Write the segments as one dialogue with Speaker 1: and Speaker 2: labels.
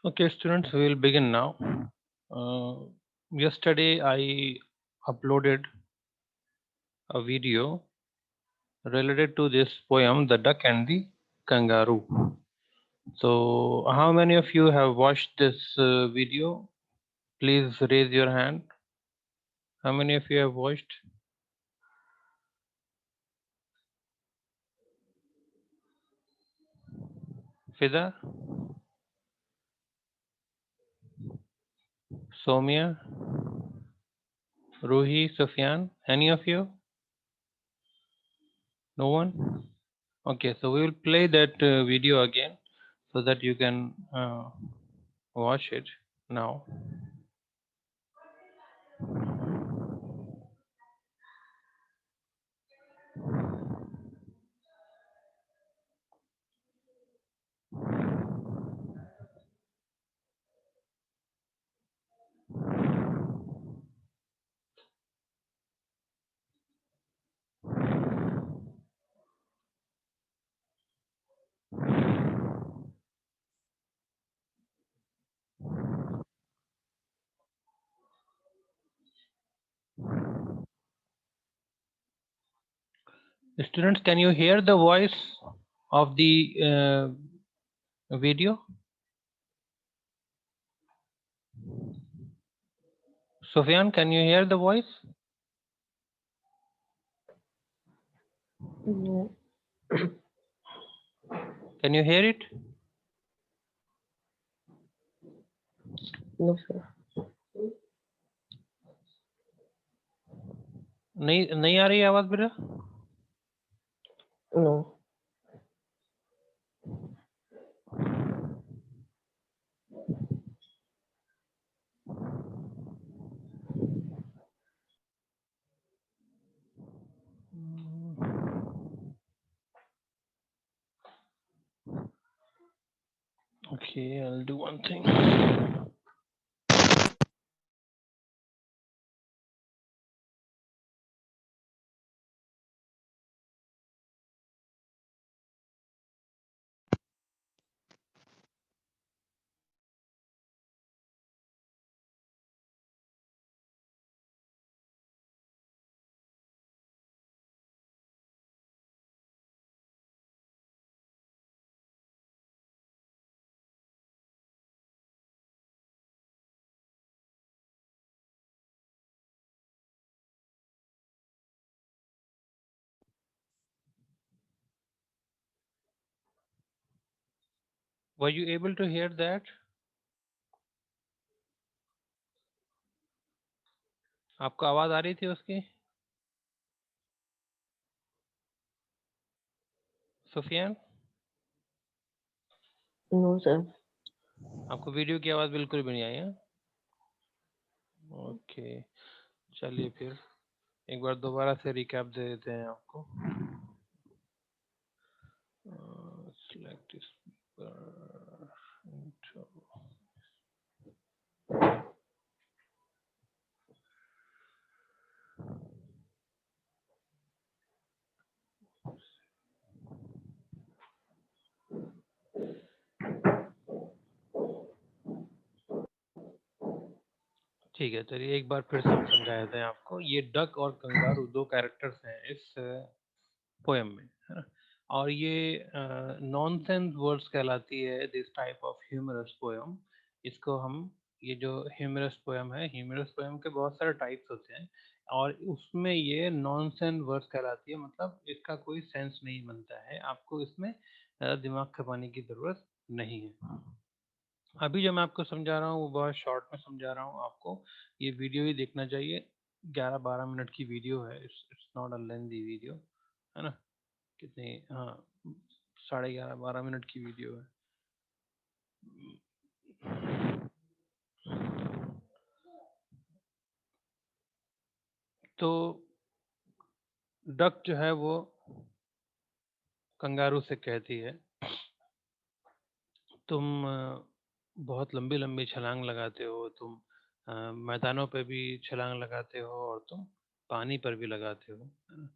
Speaker 1: Okay, students, we will begin now. Yesterday I uploaded a video related to this poem, The Duck and the Kangaroo. So, how many of you have watched this video? Please raise your hand. How many of you have watched? Fida, Somia, Ruhi, Sufyan? Any of you? No one? Okay, so we will play that video again so that you can watch it now. Students, can you hear the voice of the video? Sufyan, can you hear the voice?
Speaker 2: No,
Speaker 1: Can you hear it?
Speaker 2: no, sir.
Speaker 1: नहीं आ रही आवाज बेटा?
Speaker 2: No.
Speaker 1: Okay, I'll do one thing. Were you able to hear that? आपको आवाज आ रही थी उसकी? Sufiyan,
Speaker 2: No, sir.
Speaker 1: आपको वीडियो की आवाज बिल्कुल भी नहीं आई है? ओके, चलिए फिर एक बार दोबारा से रिकैप दे देते हैं आपको. Select speaker, intro. ठीक है, चलिए एक बार फिर से हम समझा देते हैं आपको. ये डक और कंगारू दो कैरेक्टर्स हैं इस पोएम में, है ना? और ये नॉनसेंस वर्ड्स कहलाती है this type of humorous poem. इसको हम, ये जो ह्यूमरस पोएम है, ह्यूमरस पोएम के बहुत सारे टाइप्स होते हैं और उसमें ये नॉनसेंस वर्ड्स कहलाती है. मतलब इसका कोई सेंस नहीं बनता है, आपको इसमें दिमाग खपाने की जरूरत नहीं है. अभी जो मैं आपको समझा रहा हूँ वो बहुत शॉर्ट में समझा रहा हूँ आपको. ये वीडियो ही देखना चाहिए. 11-12 मिनट की वीडियो है. It's not a lengthy video, है ना? कितनी, हाँ, 11:30-12 मिनट की वीडियो है. तो डक जो है वो कंगारू से कहती है, तुम बहुत लंबी लंबी छलांग लगाते हो, तुम मैदानों पे भी छलांग लगाते हो और तुम पानी पर भी लगाते हो, है ना?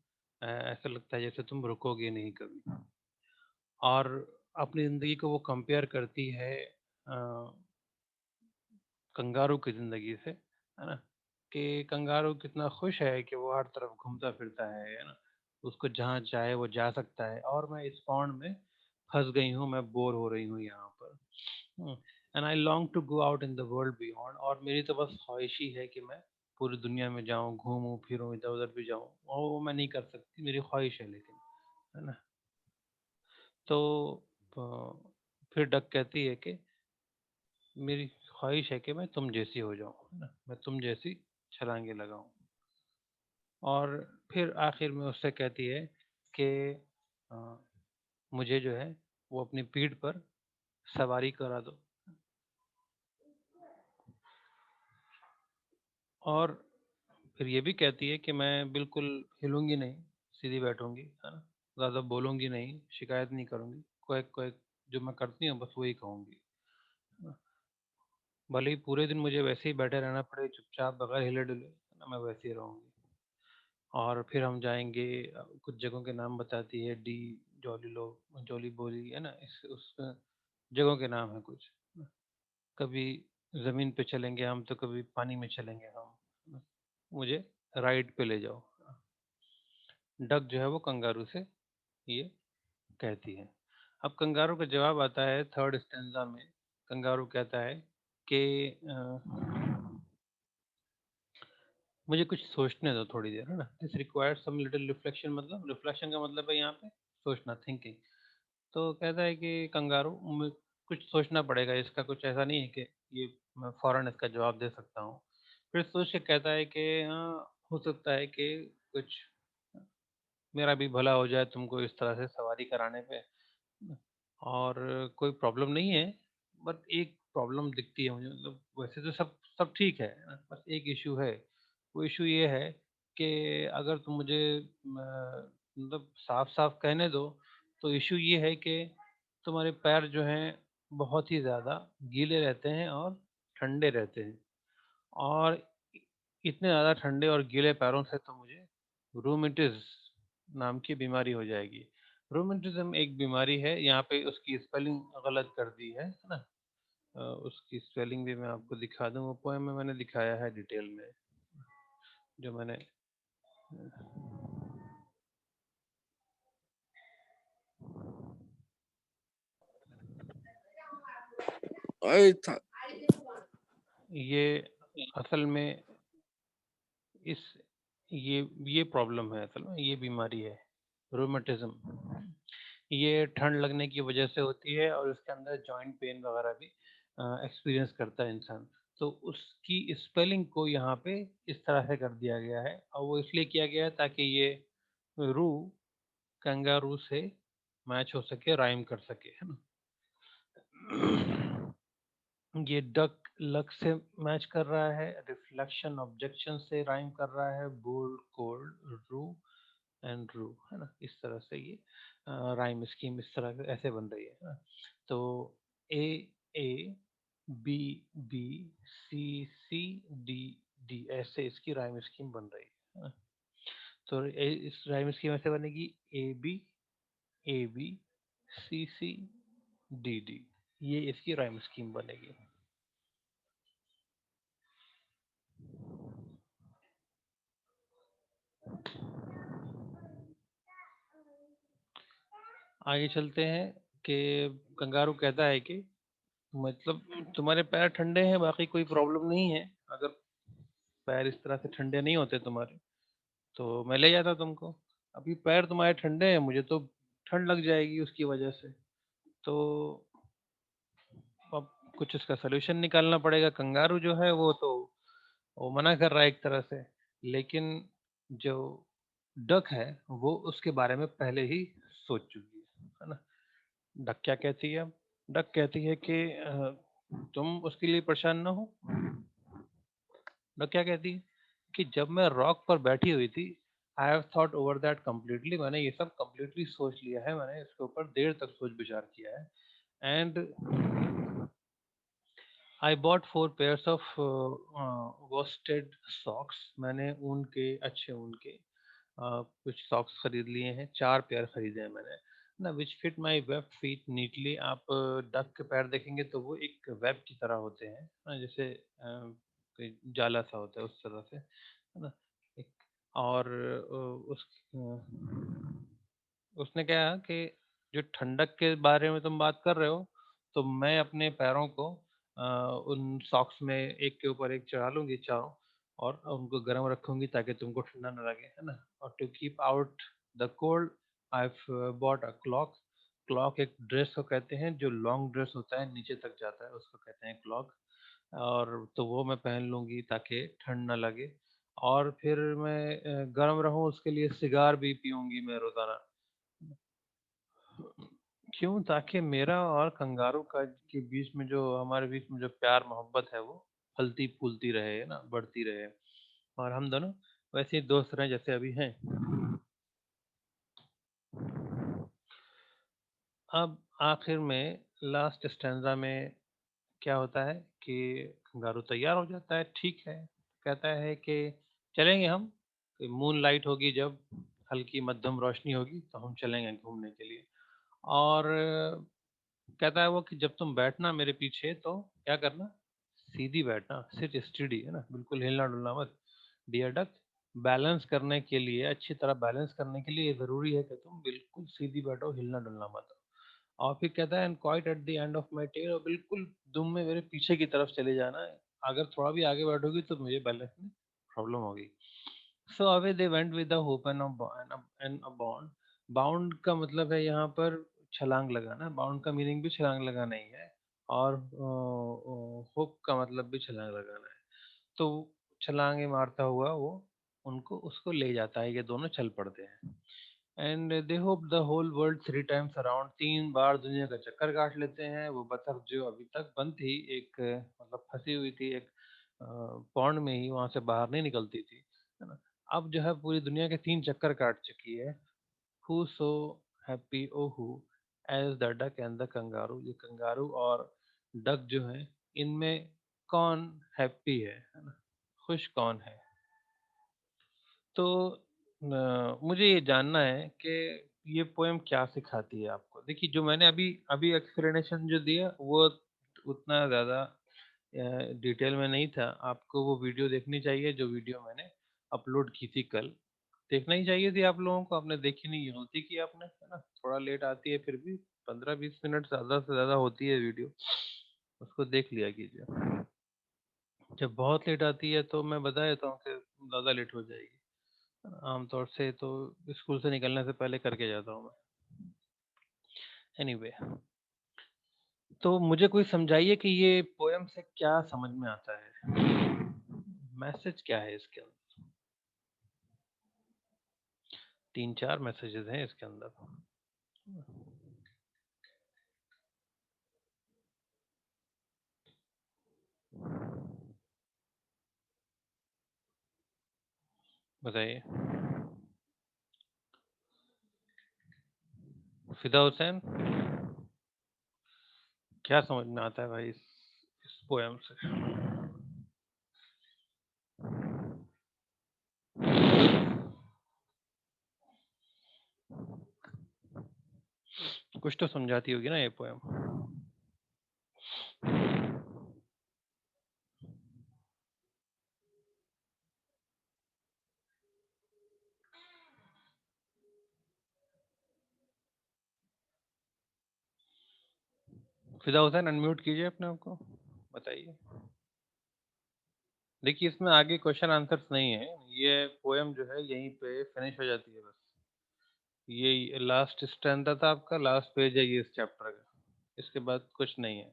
Speaker 1: ऐसा लगता है जैसे तुम रुकोगे नहीं कभी. और अपनी ज़िंदगी को वो कंपेयर करती है कंगारू की ज़िंदगी से, है ना? कि कंगारू कितना खुश है कि वो हर तरफ घूमता फिरता है ना? उसको जहाँ चाहे वो जा सकता है और मैं इस पॉन्ड में फँस गई हूँ, मैं बोर हो रही हूँ यहाँ पर। And I long to go out in the world beyond, और मेरी तो बस ख्वाहिश ही है कि मैं पूरी दुनिया में जाऊँ, घूमूँ फिरूँ, इधर-उधर भी जाऊँ, और वो मैं नहीं कर सकती, मेरी ख्वाहिश है लेकिन, है ना? तो फिर डक कहती है कि मेरी ख्वाहिश है कि मैं तुम जैसी हो जाऊँ, है ना? मैं तुम जैसी छलांगे लगाऊँ। और फिर आखिर में उससे कहती है कि अ, मुझे जो है वो अपनी पीठ पर सवारी करा दो, और फिर ये भी कहती है कि मैं बिल्कुल हिलूँगी नहीं, सीधी बैठूँगी, है ना? ज़्यादा बोलूँगी नहीं, शिकायत नहीं करूँगी, क्वैक क्वैक जो मैं करती हूँ बस वही कहूँगी। अ, भले ही पूरे दिन मुझे वैसे ही बैठे रहना पड़े चुपचाप बगैर हिले-डुले, है ना? मैं वैसे ही रहूँगी। और फिर हम जाएँगे, कुछ जगहों के नाम बताती है, डी जॉली जॉली बोली, है ना? इस उस जगहों के नाम हैं कुछ। कभी ज़मीन पे चलेंगे हम, तो कभी पानी में चलेंगे हम। मुझे राइड पे ले जाओ। डक जो है वो कंगारू से ये कहती है। अब कंगारू का जवाब आता है थर्ड स्टैन्ज़ा में। कंगारू कहता है कि मुझे कुछ सोचने दो थोड़ी देर, है ना? This requires some little reflection, मतलब रिफ्लेक्शन का मतलब है यहाँ पे सोचना, थिंकिंग। तो कहता है कि कंगारू कुछ सोचना पड़ेगा, इसका कुछ ऐसा नहीं है कि ये मैं फौरन इसका जवाब दे सकता हूँ। फिर सोच के कहता है कि हाँ, हो सकता है कि कुछ मेरा भी भला हो जाए तुमको इस तरह से सवारी कराने पे, और कोई प्रॉब्लम नहीं है, बट एक प्रॉब्लम दिखती है मुझे, मतलब वैसे तो सब ठीक है ना, बस एक इशू है। वो इशू ये है कि अगर तुम मुझे मतलब साफ साफ कहने दो, तो इशू ये है कि तुम्हारे पैर जो हैं बहुत ही ज़्यादा गीले रहते हैं और ठंडे रहते हैं, और इतने ज़्यादा ठंडे और गीले पैरों से तो मुझे रूमेटिज़ नाम की बीमारी हो जाएगी। रूमेटिज़्म एक बीमारी है, यहाँ पे उसकी स्पेलिंग गलत कर दी है ना? उसकी स्पेलिंग भी मैं आपको दिखा दूँ, वो पोएम में मैंने दिखाया है डिटेल में, जो मैंने
Speaker 3: I th-
Speaker 1: ये असल में इस ये प्रॉब्लम है, असल में ये बीमारी है, रूमेटिज़्म। ये ठंड लगने की वजह से होती है, और उसके अंदर जॉइंट पेन वगैरह भी एक्सपीरियंस करता है इंसान। तो उसकी स्पेलिंग को यहाँ पे इस तरह से कर दिया गया है, और वो इसलिए किया गया है ताकि ये रू कंगारू से मैच हो सके, राइम कर सके, है ना? ये डक लक से मैच कर रहा है, रिफ्लेक्शन ऑब्जेक्शन से राइम कर रहा है, बोल्ड कोल्ड रू एंड रू, है ना? इस तरह से ये राइम स्कीम इस तरह से ऐसे बन रही है ना? तो A A B B C C D D ऐसे इसकी राइम स्कीम बन रही है ना? तो इस राइम स्कीम ऐसे बनेगी, A B C C D D, ये इसकी राइम स्कीम बनेगी। आगे चलते हैं कि कंगारू कहता है कि मतलब तुम्हारे पैर ठंडे हैं, बाकी कोई प्रॉब्लम नहीं है। अगर पैर इस तरह से ठंडे नहीं होते तुम्हारे, तो मैं ले जाता तुमको। अभी पैर तुम्हारे ठंडे हैं, मुझे तो ठंड लग जाएगी उसकी वजह से। तो अब कुछ इसका सॉल्यूशन निकालना पड़ेगा। कंगारू जो है वो मना कर रहा है एक तरह से, लेकिन जो डक है वो उसके बारे में पहले ही सोच चुकी है ना? डक क्या कहती है अब? डक कहती है कि तुम उसके लिए परेशान ना हो। डक क्या कहती है कि जब मैं रॉक पर बैठी हुई थी, I have thought over that completely, मैंने ये सब कम्प्लीटली सोच लिया है, मैंने इसके ऊपर देर तक सोच विचार किया है। And I bought 4 pairs of worsted socks, मैंने ऊन के, अच्छे ऊन के कुछ सॉक्स खरीद लिए हैं, 4 पेयर खरीदे हैं मैंने। ना, which fit my web feet neatly. आप डक के पैर देखेंगे तो वो एक वेब की तरह होते हैं ना, जैसे कोई जाला सा होता है उस तरह से, है ना। एक और उसने कहा कि जो ठंडक के बारे में तुम बात कर रहे हो, तो मैं अपने पैरों को उन सॉक्स में एक के ऊपर एक चढ़ा लूंगी चारों, और उनको गर्म रखूंगी ताकि तुमको ठंडा ना लगे, है ना। और to keep out the cold I bought a cloak. Cloak एक ड्रेस को कहते हैं, जो लॉन्ग ड्रेस होता है नीचे तक जाता है, उसको कहते हैं क्लॉक। और तो वो मैं पहन लूंगी ताकि ठंड ना लगे। और फिर मैं गर्म रहूं उसके लिए सिगार भी पीऊंगी मैं रोजाना। क्यों? ताकि मेरा और कंगारू का के बीच में, जो हमारे बीच में जो प्यार मोहब्बत है, वो फलती फूलती रहे, है ना, बढ़ती रहे। और हम दोनों वैसे ही दोस्त रहे जैसे अभी हैं। अब आखिर में लास्ट स्टैंजा में क्या होता है कि कंगारू तैयार हो जाता है, ठीक है। कहता है कि चलेंगे हम, मून लाइट होगी जब, हल्की मध्यम रोशनी होगी तो हम चलेंगे घूमने के लिए। और कहता है वो कि जब तुम बैठना मेरे पीछे तो क्या करना, सीधी बैठना, सिट स्टडी, है ना, बिल्कुल हिलना डुलना मत। डियर डक, बैलेंस करने के लिए, अच्छी तरह बैलेंस करने के लिए ये जरूरी है कि तुम बिल्कुल सीधी बैठो, हिलना डुलना मत। और फिर कहता है and quite at the end of my tale, और बिल्कुल दुम में मेरे पीछे की तरफ चले जाना है। अगर थोड़ा भी आगे बैठोगी तो मुझे बैलेंस में प्रॉब्लम होगी। So away they went with the hope and a bond. Bound का मतलब है यहाँ पर छलांग लगाना, बाउंड का मीनिंग भी छलांग लगाना ही है। और होप का मतलब भी छलांग लगाना है। तो छलांगे मारता हुआ वो उनको उसको ले जाता है, ये दोनों चल पड़ते हैं। And they hope the whole world 3 times around, 3 बार दुनिया का चक्कर काट लेते हैं। वो बतख जो अभी तक बंद थी, एक मतलब फंसी हुई थी एक पौंड में ही, वहां से बाहर नहीं निकलती थी, है ना, अब जो है पूरी दुनिया के 3 चक्कर काट चुकी है। Who so happy oh who, as the duck and the kangaroo. ये कंगारू और डक जो है, इनमें कौन हैप्पी है ना, खुश कौन है। तो मुझे ये जानना है कि ये पोएम क्या सिखाती है आपको। देखिए, जो मैंने अभी अभी एक्सप्लेनेशन जो दिया वो उतना ज़्यादा डिटेल में नहीं था। आपको वो वीडियो देखनी चाहिए जो वीडियो मैंने अपलोड की थी कल। देखना ही चाहिए थी आप लोगों को, आपने देखी नहीं, गलती की आपने, है ना। थोड़ा लेट आती है फिर भी, 15-20 मिनट ज़्यादा से ज़्यादा होती है वीडियो, उसको देख लिया कीजिए। जब बहुत लेट आती है तो मैं बता देता हूँ कि ज़्यादा लेट हो जाएगी। आमतौर से तो स्कूल से निकलने से पहले करके जाता हूँ मैं। एनीवे, तो मुझे कोई समझाइए कि ये पोएम से क्या समझ में आता है, मैसेज क्या है इसके अंदर। 3-4 मैसेजेस हैं इसके अंदर। बताइए। फिदा हुसैन, क्या समझ में आता है भाई इस पोएम से। कुछ तो समझाती होगी ना ये पोएम। फिदा हुसैन, अनम्यूट कीजिए अपने आप को, बताइए। देखिए, इसमें आगे क्वेश्चन आंसर्स नहीं है, ये पोएम जो है यहीं पे फिनिश हो जाती है बस। ये लास्ट स्टैंडर्ड था आपका, लास्ट पेज है ये इस चैप्टर का, इसके बाद कुछ नहीं है।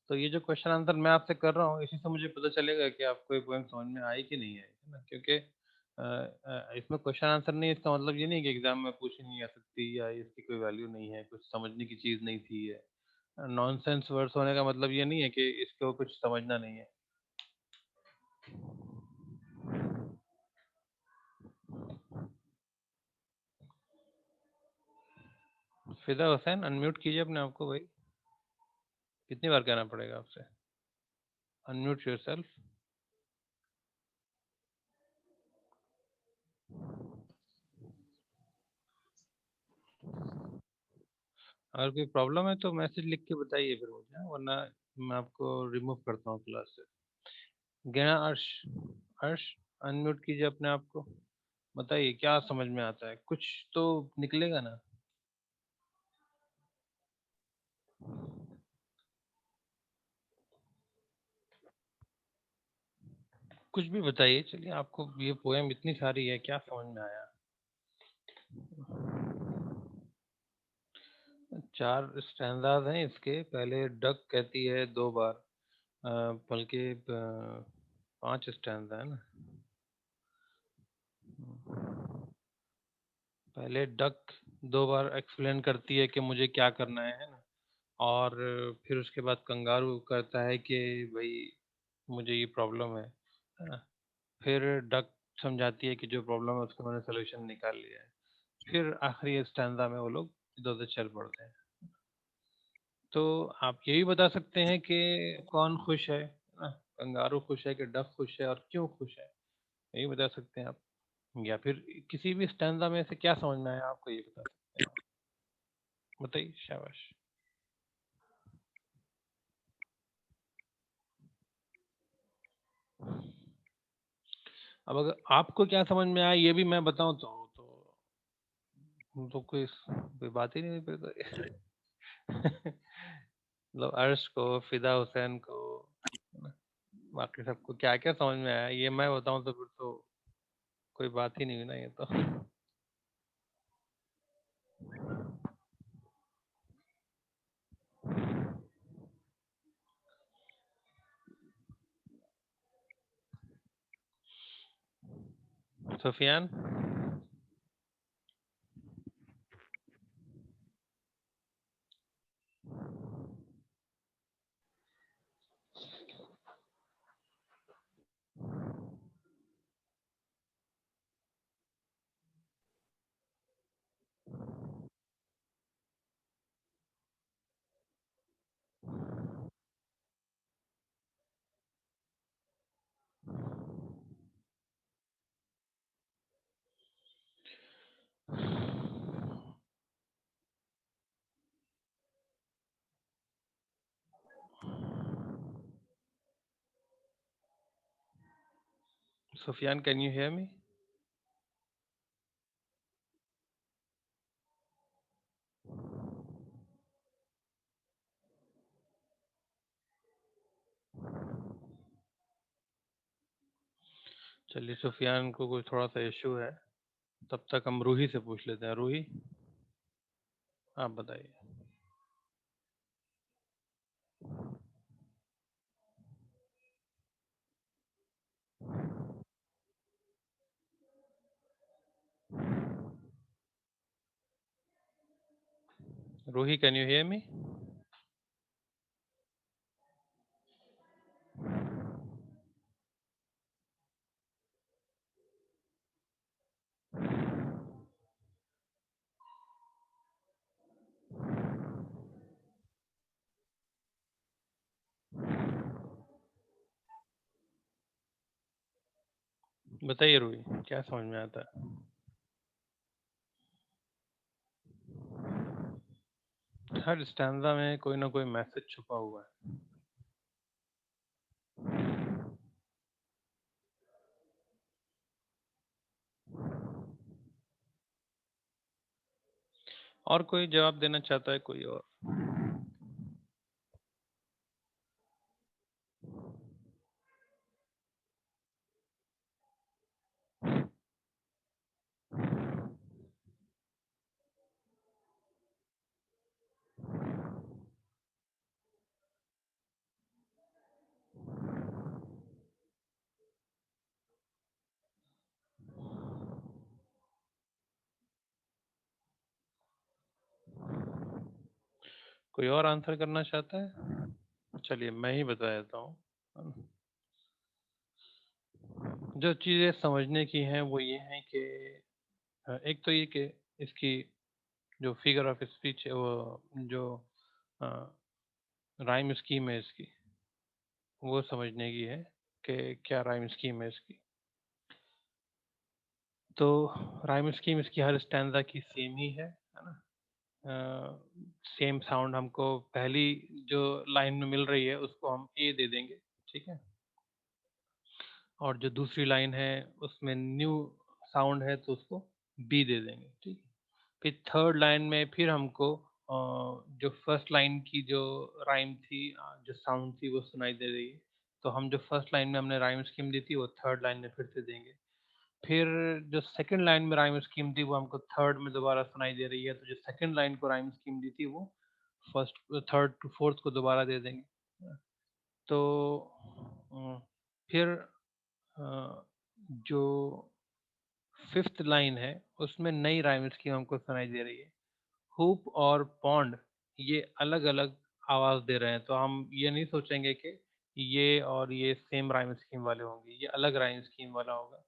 Speaker 1: तो ये जो क्वेश्चन आंसर मैं आपसे कर रहा हूँ, इसी से मुझे पता चलेगा कि आपको ये पोएम समझ में आई कि नहीं आई, है ना। क्योंकि इसमें क्वेश्चन आंसर नहीं है, इसका मतलब ये नहीं कि एग्जाम में पूछी नहीं आ सकती या इसकी कोई वैल्यू नहीं है, कुछ समझने की चीज़ नहीं थी ये। नॉनसेंस वर्ड्स होने का मतलब ये नहीं है कि इसको कुछ समझना नहीं है। फिदा हुसैन, अनम्यूट कीजिए अपने आप को भाई, कितनी बार कहना पड़ेगा आपसे, अनम्यूट योरसेल्फ। अगर कोई प्रॉब्लम है तो मैसेज लिख के बताइए फिर मुझे, हाँ? वरना मैं आपको रिमूव करता हूँ क्लास से। गया अर्श, अर्श अनम्यूट कीजिए अपने आप को। बताइए क्या समझ में आता है, कुछ तो निकलेगा ना। कुछ भी बताइए, चलिए। आपको ये पोएम इतनी सारी है, क्या समझ में आया? 4 स्टैंजाज हैं इसके। पहले डक कहती है 2 बार, बल्कि 5 स्टैंजा है ना। पहले डक 2 बार एक्सप्लेन करती है कि मुझे क्या करना है ना। और फिर उसके बाद कंगारू करता है कि भाई मुझे ये प्रॉब्लम है ना। फिर डक समझाती है कि जो प्रॉब्लम है उसका मैंने सोल्यूशन निकाल लिया है। फिर आखिरी स्टैंजा में वो लोग इधर उधर चल पड़ते हैं। तो आप ये भी बता सकते हैं कि कौन खुश है ना? कंगारू खुश है कि डक खुश है, और क्यों खुश है? यही बता सकते हैं आप। या फिर किसी भी स्टैंजा में से क्या समझ में आया आपको, ये बता सकते हैं आप। बताइए, शाबाश। अब अगर आपको क्या समझ में आया ये भी मैं बताऊं तो कोई बात ही नहीं हुई फिर तो। मतलब अर्श को, फिदा हुसैन को, है ना, बाकी सबको क्या क्या समझ में आया ये मैं बताऊं तो फिर तो कोई बात ही नहीं हुई ना ये तो। Sufiyan. Sufiyan, can you hear me? चलिए, सुफियान को कोई थोड़ा सा इशू है, तब तक हम रूही से पूछ लेते हैं। रूही, आप बताइए। Roohi, can you hear me? बताइए रूही, क्या समझ में आता है? हर स्टैंजा में कोई ना कोई मैसेज छुपा हुआ है। और कोई जवाब देना चाहता है, कोई और? कोई और आंसर करना चाहता है? चलिए मैं ही बता देता हूँ। जो चीज़ें समझने की हैं वो ये हैं कि एक तो ये कि इसकी जो फिगर ऑफ स्पीच है, वो जो राइम स्कीम है इसकी, वो समझने की है कि क्या राइम स्कीम है इसकी। तो राइम स्कीम इसकी हर स्टैंजा की सेम ही है ना। सेम साउंड हमको पहली जो लाइन में मिल रही है उसको हम ए दे देंगे, ठीक है। और जो दूसरी लाइन है उसमें न्यू साउंड है तो उसको बी दे देंगे, ठीक है। फिर थर्ड लाइन में फिर हमको जो फर्स्ट लाइन की जो राइम थी, जो साउंड थी वो सुनाई दे रही है, तो हम जो फर्स्ट लाइन में हमने राइम स्कीम दी थी वो थर्ड लाइन में फिर से देंगे। फिर जो सेकंड लाइन में राइम स्कीम थी वो हमको थर्ड में दोबारा सुनाई दे रही है, तो जो सेकंड लाइन को राइम स्कीम दी थी वो फर्स्ट थर्ड टू फोर्थ को दोबारा दे देंगे। तो फिर जो फिफ्थ लाइन है उसमें नई राइम स्कीम हमको सुनाई दे रही है। हुप और पॉन्ड ये अलग अलग आवाज दे रहे हैं, तो हम ये नहीं सोचेंगे कि ये और ये सेम राइम स्कीम वाले होंगे, ये अलग राइम स्कीम वाला होगा।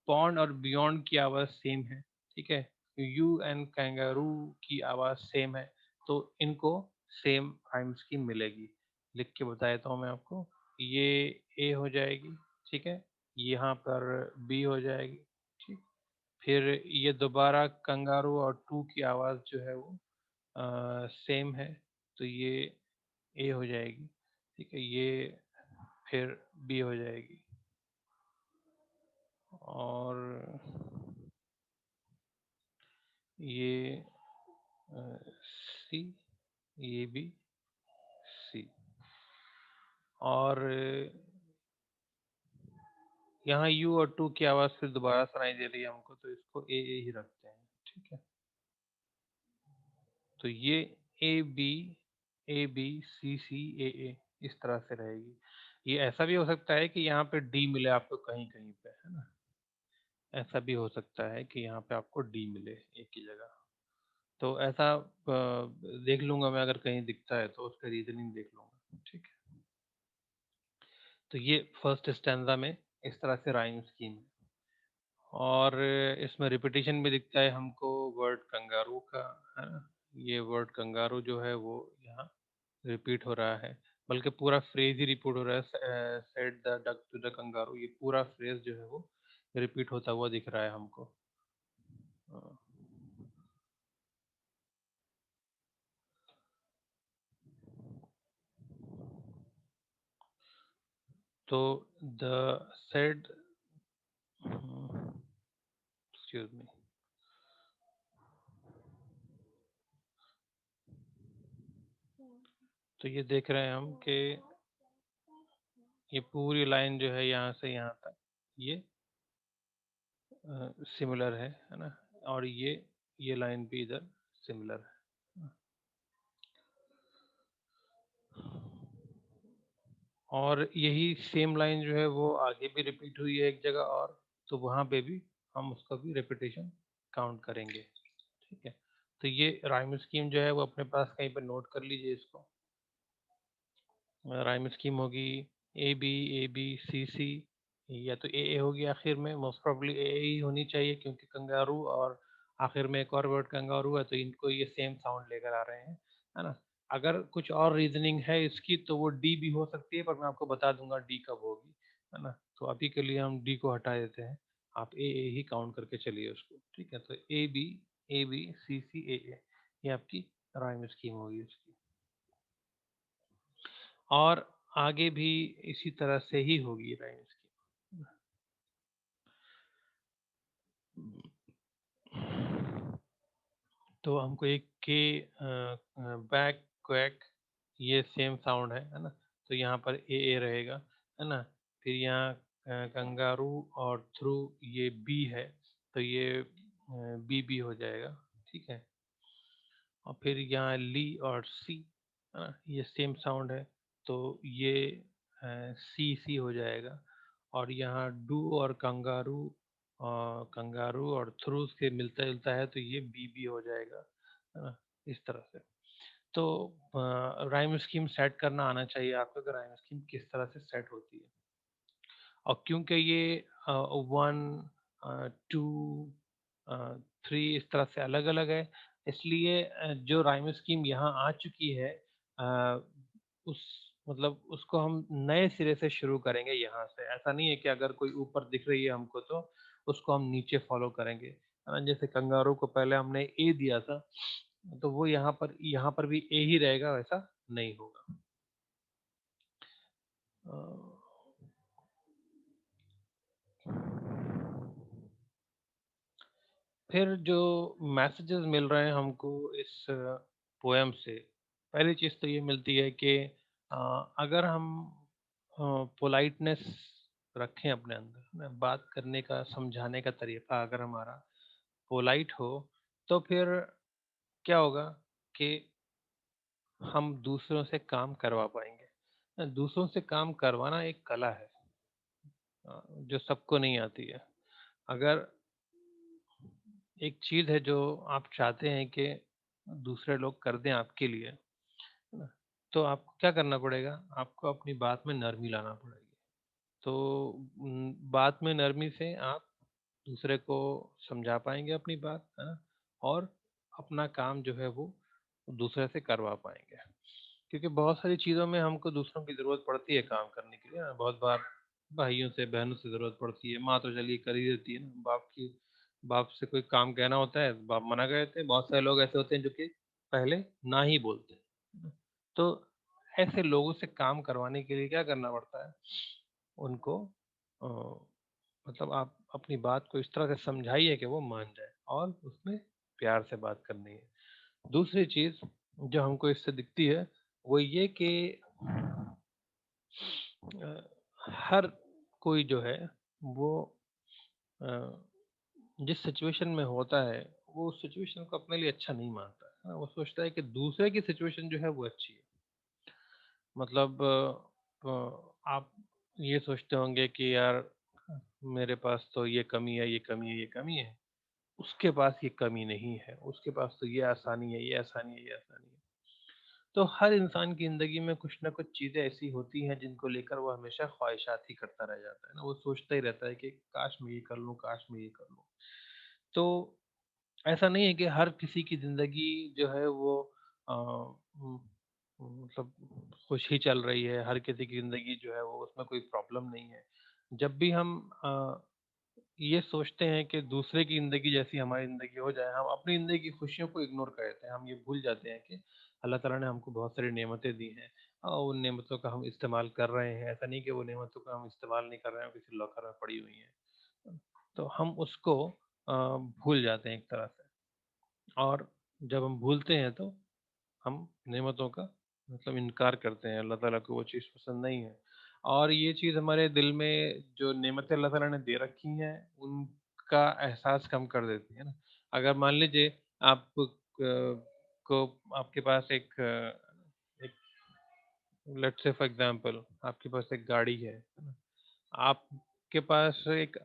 Speaker 1: पॉन्ड और बियॉन्ड की आवाज सेम है, ठीक है। यू एंड कैंगारू की आवाज सेम है, तो इनको सेम राइम स्कीम मिलेगी। लिख के बताया तो मैं आपको, ये ए हो जाएगी, ठीक है। यहाँ पर बी हो जाएगी, ठीक। फिर ये दोबारा कंगारू और टू की आवाज जो है वो सेम है, तो ये ए हो जाएगी, ठीक है। ये फिर बी हो जाएगी, और ये सी, ये भी सी। और यहाँ यू और टू की आवाज फिर दोबारा सुनाई दे रही है हमको, तो इसको ए ही रखते हैं, ठीक है। तो ये ए बी सी सी ए इस तरह से रहेगी। ये ऐसा भी हो सकता है कि यहाँ पे डी मिले आपको कहीं कहीं पे, है ना। ऐसा भी हो सकता है कि यहाँ पे आपको डी मिले एक ही जगह। तो ऐसा देख लूंगा मैं, अगर कहीं दिखता है तो उसका रीजनिंग देख लूंगा, ठीक है। तो ये फर्स्ट स्टैंजा में इस तरह से राइम स्कीम है। और इसमें रिपीटिशन भी दिखता है हमको वर्ड कंगारू का, है ना। ये वर्ड कंगारू जो है वो यहाँ रिपीट हो रहा है, बल्कि पूरा फ्रेज ही रिपीट हो रहा है। Said the duck to the kangaroo, ये पूरा फ्रेज जो है वो रिपीट होता हुआ दिख रहा है हमको। हाँ। तो द सेड, एक्सक्यूज मी, तो ये देख रहे हैं हम कि ये पूरी लाइन जो है यहाँ से यहाँ तक ये सिमिलर है ना। और ये लाइन भी इधर सिमिलर है। और यही सेम लाइन जो है वो आगे भी रिपीट हुई है एक जगह और, तो वहाँ पे भी हम उसका भी रिपीटेशन काउंट करेंगे, ठीक है। तो ये राइम स्कीम जो है वो अपने पास कहीं पर नोट कर लीजिए इसको। राइम स्कीम होगी ए बी सी सी, या तो ए होगी आखिर में, मोस्ट प्रोबेबली ए ही होनी चाहिए क्योंकि कंगारू और आखिर में एक और वर्ड कंगारू है, तो इनको ये सेम साउंड लेकर आ रहे हैं, है ना। अगर कुछ और रीजनिंग है इसकी तो वो डी भी हो सकती है, पर मैं आपको बता दूंगा डी कब होगी, है ना। तो अभी के लिए हम डी को हटा देते हैं, आप ए ही काउंट करके चलिए उसको, ठीक है। तो ए बी सी सी ए, ये आपकी राइम स्कीम होगी उसकी। और आगे भी इसी तरह से ही होगी राइम स्कीम। तो हमको एक के बैक क्वैक, ये सेम साउंड है ना। तो यहाँ पर ए रहेगा, है ना। फिर यहाँ कंगारू और थ्रू ये बी है, तो ये बी हो जाएगा, ठीक है। और फिर यहाँ ली और सी, है ना, ये सेम साउंड है, तो ये सी हो जाएगा। और यहाँ डू और कंगारू और थ्रू से मिलता जुलता है, तो ये बी हो जाएगा, है ना, इस तरह से। तो राइम स्कीम सेट करना आना चाहिए आपको कि राइम स्कीम किस तरह से सेट होती है। और क्योंकि ये 1 2 3 इस तरह से अलग अलग है, इसलिए जो राइम स्कीम यहाँ आ चुकी है अ, उस मतलब उसको हम नए सिरे से शुरू करेंगे यहाँ से। ऐसा नहीं है कि अगर कोई ऊपर दिख रही है हमको तो उसको हम नीचे फॉलो करेंगे, है ना। जैसे कंगारू को पहले हमने ए दिया था, तो वो यहाँ पर भी ए ही रहेगा, वैसा नहीं होगा। अ, फिर जो मैसेजेस मिल रहे हैं हमको इस पोएम से, पहली चीज़ तो ये मिलती है कि अगर हम पोलाइटनेस रखें अपने अंदर, ना बात करने का, समझाने का तरीका अगर हमारा पोलाइट हो, तो फिर क्या होगा कि हम दूसरों से काम करवा पाएंगे। दूसरों से काम करवाना एक कला है, जो सबको नहीं आती है। अगर एक चीज़ है जो आप चाहते हैं कि दूसरे लोग कर दें आपके लिए, है ना? तो आपको क्या करना पड़ेगा? आपको अपनी बात में नरमी लाना पड़ेगी। तो बात में नरमी से आप दूसरे को समझा पाएँगे अपनी बात, है ना? और अपना काम जो है वो दूसरे से करवा पाएँगे। क्योंकि बहुत सारी चीज़ों में हमको दूसरों की ज़रूरत पड़ती है काम करने के लिए ना, बहुत बार भाइयों से, बहनों से ज़रूरत पड़ती है, माँ तो चलिए कर ही देती है ना, बाप से कोई काम कहना होता है, बाप मना कर देते हैं, बहुत सारे लोग ऐसे होते हैं जो कि पहले ना ही बोलते हैं। तो ऐसे लोगों से काम करवाने के लिए क्या करना पड़ता है? उनको अ, मतलब आप अपनी बात को इस तरह से समझाइए कि वो मान जाए और उसमें प्यार से बात करनी है। दूसरी चीज़ जो हमको इससे दिखती है, वो ये कि अ, हर कोई जो है वो अ, जिस सिचुएशन में होता है, वो उस सिचुएशन को अपने लिए अच्छा नहीं मानता है ना, वो सोचता है कि दूसरे की सिचुएशन जो है वो अच्छी है। मतलब आप ये सोचते होंगे कि यार मेरे पास तो ये कमी है, ये कमी है, ये कमी है, उसके पास ये कमी नहीं है, उसके पास तो ये आसानी है, ये आसानी है, ये आसानी है। तो हर इंसान की ज़िंदगी में कुछ ना कुछ चीज़ें ऐसी होती हैं जिनको लेकर वो हमेशा ख्वाहिशात ही करता रह जाता है ना, वो सोचता ही रहता है कि काश मैं ये कर लूँ, काश मैं ये कर लूँ। तो ऐसा नहीं है कि हर किसी की ज़िंदगी जो है वो अ, उम, मतलब खुश ही चल रही है, हर किसी की ज़िंदगी जो है वो उसमें कोई प्रॉब्लम नहीं है। जब भी हम ये सोचते हैं कि दूसरे की ज़िंदगी जैसी हमारी ज़िंदगी हो जाए, हम अपनी ज़िंदगी की खुशियों को इग्नोर कर देते हैं। हम ये भूल जाते हैं कि अल्लाह ताला ने हमको बहुत सारी नेमतें दी हैं और उन नेमतों का हम इस्तेमाल कर रहे हैं। ऐसा नहीं कि वो नेमतों का हम इस्तेमाल नहीं कर रहे हैं, वो किसी लॉकर में पड़ी हुई हैं। तो हम उसको भूल जाते हैं एक तरह से, और जब हम भूलते हैं तो हम नेमतों का मतलब इनकार करते हैं, अल्लाह ताला को वो चीज़ पसंद नहीं है। और ये चीज़ हमारे दिल में जो नेमतें अल्लाह ताला ने दे रखी हैं, उनका एहसास कम कर देती है ना। अगर मान लीजिए आप को आपके पास एक लेट्स से फॉर एग्ज़ाम्पल आपके पास एक गाड़ी है ना? आपके पास एक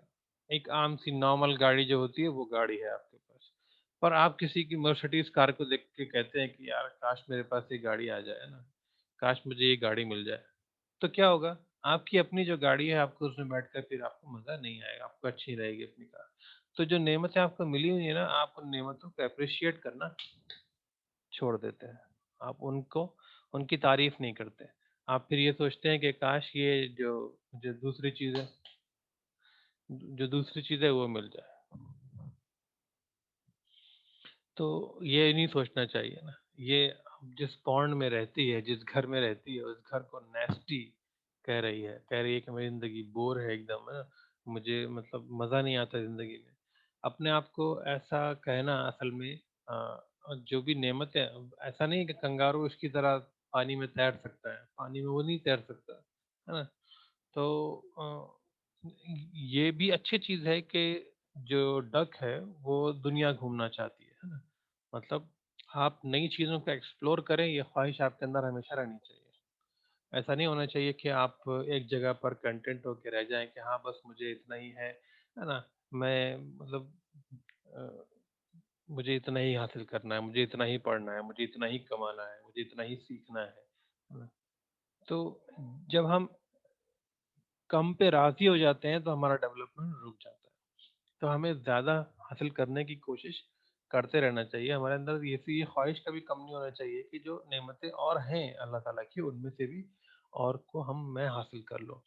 Speaker 1: एक आम सी नॉर्मल गाड़ी जो होती है वो गाड़ी है आपके पास। पर आप किसी की मर्सिडीज़ कार को देख के कहते हैं कि यार काश मेरे पास ये गाड़ी आ जाए ना, काश मुझे ये गाड़ी मिल जाए। तो क्या होगा? आपकी अपनी जो गाड़ी है आपको उसमें बैठकर फिर आपको मज़ा नहीं आएगा, आपको अच्छी नहीं रहेगी अपनी कार। तो जो नेमतें आपको मिली हुई है ना, आप उन नेमतों को एप्रिशिएट करना छोड़ देते हैं। आप उनको उनकी तारीफ़ नहीं करते। आप फिर ये सोचते हैं कि काश ये जो जो दूसरी चीज़ है जो दूसरी चीज़ है वो मिल जाए। तो ये नहीं सोचना चाहिए ना। ये जिस बॉन्ड में रहती है, जिस घर में रहती है, उस घर को नेस्टी कह रही है कि मेरी ज़िंदगी बोर है एकदम, है ना? मुझे मतलब मज़ा नहीं आता ज़िंदगी में। अपने आप को ऐसा कहना असल में जो भी नेमत है, ऐसा नहीं है कि कंगारू इसकी तरह पानी में तैर सकता है, पानी में वो नहीं तैर सकता, है ना? तो ये भी अच्छी चीज़ है कि जो डक है वो दुनिया घूमना चाहती है ना? मतलब आप नई चीज़ों को एक्सप्लोर करें, ये ख्वाहिश आपके अंदर हमेशा रहनी चाहिए। ऐसा नहीं होना चाहिए कि आप एक जगह पर कंटेंट होके रह जाएँ कि हाँ, बस मुझे इतना ही है ना? मैं मतलब अ, मुझे इतना ही हासिल करना है, मुझे इतना ही पढ़ना है, मुझे इतना ही कमाना है, मुझे इतना ही सीखना है ना? तो जब हम कम पे राज़ी हो जाते हैं तो हमारा डेवलपमेंट रुक जाता है। तो हमें ज़्यादा हासिल करने की कोशिश करते रहना चाहिए। हमारे अंदर ये ख्वाहिश कभी कम नहीं होना चाहिए कि जो नेमतें और हैं अल्लाह ताला की, उनमें से भी और को मैं हासिल कर लूँ।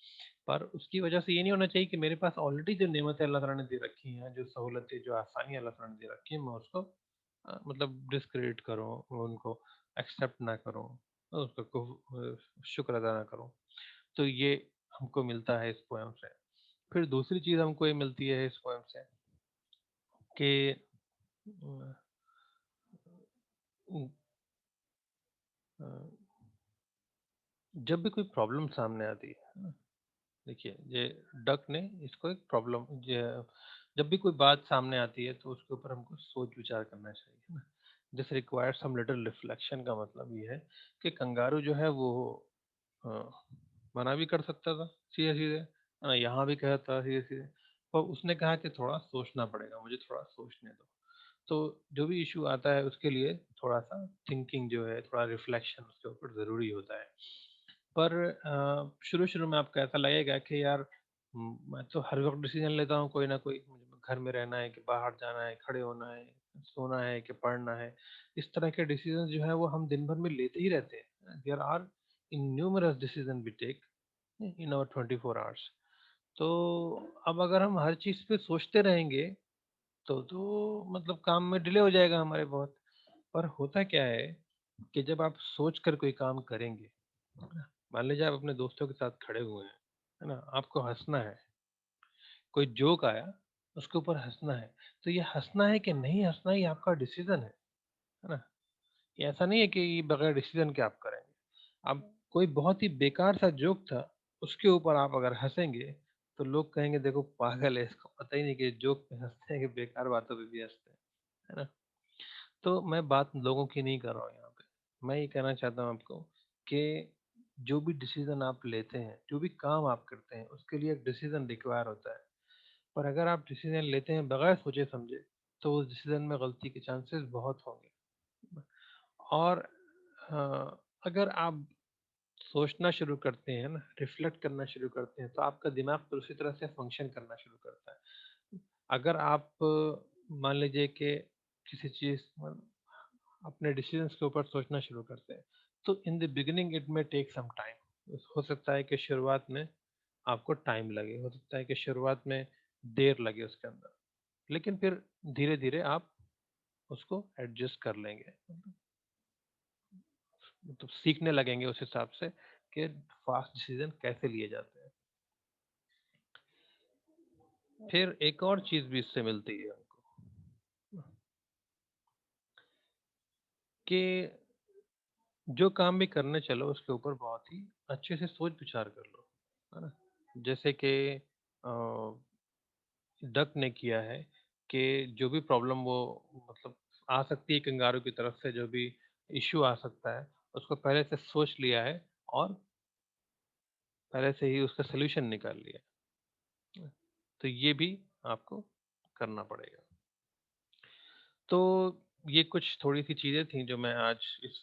Speaker 1: पर उसकी वजह से ये नहीं होना चाहिए कि मेरे पास ऑलरेडी जो नेमतें अल्लाह ताला ने दे रखी हैं, जो सहूलतें, जो आसानियाँ अल्लाह ताला ने दे रखी हैं, मैं उसको मतलब डिस्क्रेडिट करो, उनको एक्सेप्ट ना करो, उसका शुक्र अदा ना करो। तो ये हमको मिलता है इस पोएम से। फिर दूसरी चीज हमको ये मिलती है इस पोएम से कि अ, अ, जब भी कोई प्रॉब्लम सामने आती है ना, देखिए ये डक ने इसको एक प्रॉब्लम, जब भी कोई बात सामने आती है तो उसके ऊपर हमको सोच विचार करना चाहिए, है ना। This requires some little reflection का मतलब ये है कि कंगारू जो है वो अ, मना भी कर सकता था सीधे सीधे, है ना, यहाँ भी कहता था सीधे सीधे, पर उसने कहा कि थोड़ा सोचना पड़ेगा, मुझे थोड़ा सोचने दो। तो जो भी इशू आता है उसके लिए थोड़ा सा थिंकिंग जो है, थोड़ा रिफ्लेक्शन उसके ऊपर ज़रूरी होता है। पर शुरू-शुरू में आपको ऐसा लगेगा कि यार मैं तो हर वक़्त डिसीज़न लेता हूँ कोई ना कोई, मुझे घर में रहना है कि बाहर जाना है, खड़े होना है, सोना है कि पढ़ना है। इस तरह के डिसीज़न जो है वो हम दिन भर में लेते ही रहते हैं। There are numerous decision we take in our 24 hours. तो अब अगर हम हर चीज़ पे सोचते रहेंगे तो मतलब काम में डिले हो जाएगा हमारे बहुत। पर होता क्या है कि जब आप सोच कर कोई काम करेंगे, है ना? मान लीजिए आप अपने दोस्तों के साथ खड़े हुए हैं, है ना? आपको हँसना है, कोई जोक आया, उसके ऊपर हँसना है। तो ये हँसना है कि नहीं हँसना, ये आपका डिसीज़न है ना? ये ऐसा नहीं है कि ये बगैर डिसीज़न के आप करेंगे। अब कोई बहुत ही बेकार सा जोक था, उसके ऊपर आप अगर हँसेंगे, तो लोग कहेंगे देखो पागल है, इसको पता ही नहीं कि जोक पे हँसते हैं कि बेकार बातों पे भी हँसते हैं, है ना? तो मैं बात लोगों की नहीं कर रहा हूँ यहाँ पे। मैं ये कहना चाहता हूँ आपको कि जो भी डिसीज़न आप लेते हैं, जो भी काम आप करते हैं, उसके लिए एक डिसीज़न रिक्वायर होता है। पर अगर आप डिसीज़न लेते हैं बगैर सोचे-समझे, तो उस डिसीज़न में गलती के चांसेस बहुत होंगे। और अगर आप सोचना शुरू करते हैं ना, रिफ्लेक्ट करना शुरू करते हैं, तो आपका दिमाग फिर उसी तरह से फंक्शन करना शुरू करता है। अगर आप मान लीजिए कि किसी चीज़ अपने डिसीजंस के ऊपर सोचना शुरू करते हैं, तो इन द बिगिनिंग इट में टेक सम टाइम। हो सकता है कि शुरुआत में आपको टाइम लगे, हो सकता है कि शुरुआत में देर लगे उसके अंदर, लेकिन फिर धीरे-धीरे आप उसको एडजस्ट कर लेंगे। मतलब सीखने लगेंगे उस हिसाब से कि फास्ट डिसीजन कैसे लिए जाते हैं। फिर एक और चीज़ भी इससे मिलती है हमको कि जो काम भी करने चलो उसके ऊपर बहुत ही अच्छे से सोच विचार कर लो, है ना? जैसे कि डक ने किया है कि जो भी प्रॉब्लम वो मतलब आ सकती है कंगारू की तरफ से, जो भी इश्यू आ सकता है, उसको पहले से सोच लिया है और पहले से ही उसका सॉल्यूशन निकाल लिया है। तो ये भी आपको करना पड़ेगा। तो ये कुछ थोड़ी-सी चीज़ें थी जो मैं आज इस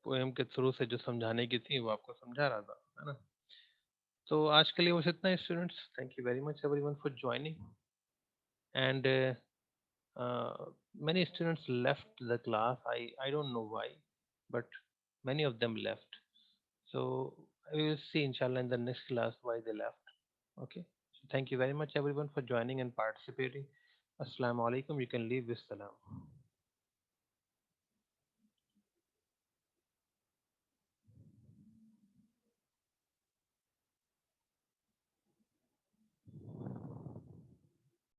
Speaker 1: पोएम के थ्रू से जो समझाने की थी वो आपको समझा रहा था, है ना? तो आज के लिए बस इतना ही students. Thank you very much everyone for joining and many students left the class. I don't know why, but many of them left. So we will see inshallah in the next class why they left. Okay. So thank you very much everyone for joining and participating. Assalamu alaikum. You can leave with salam.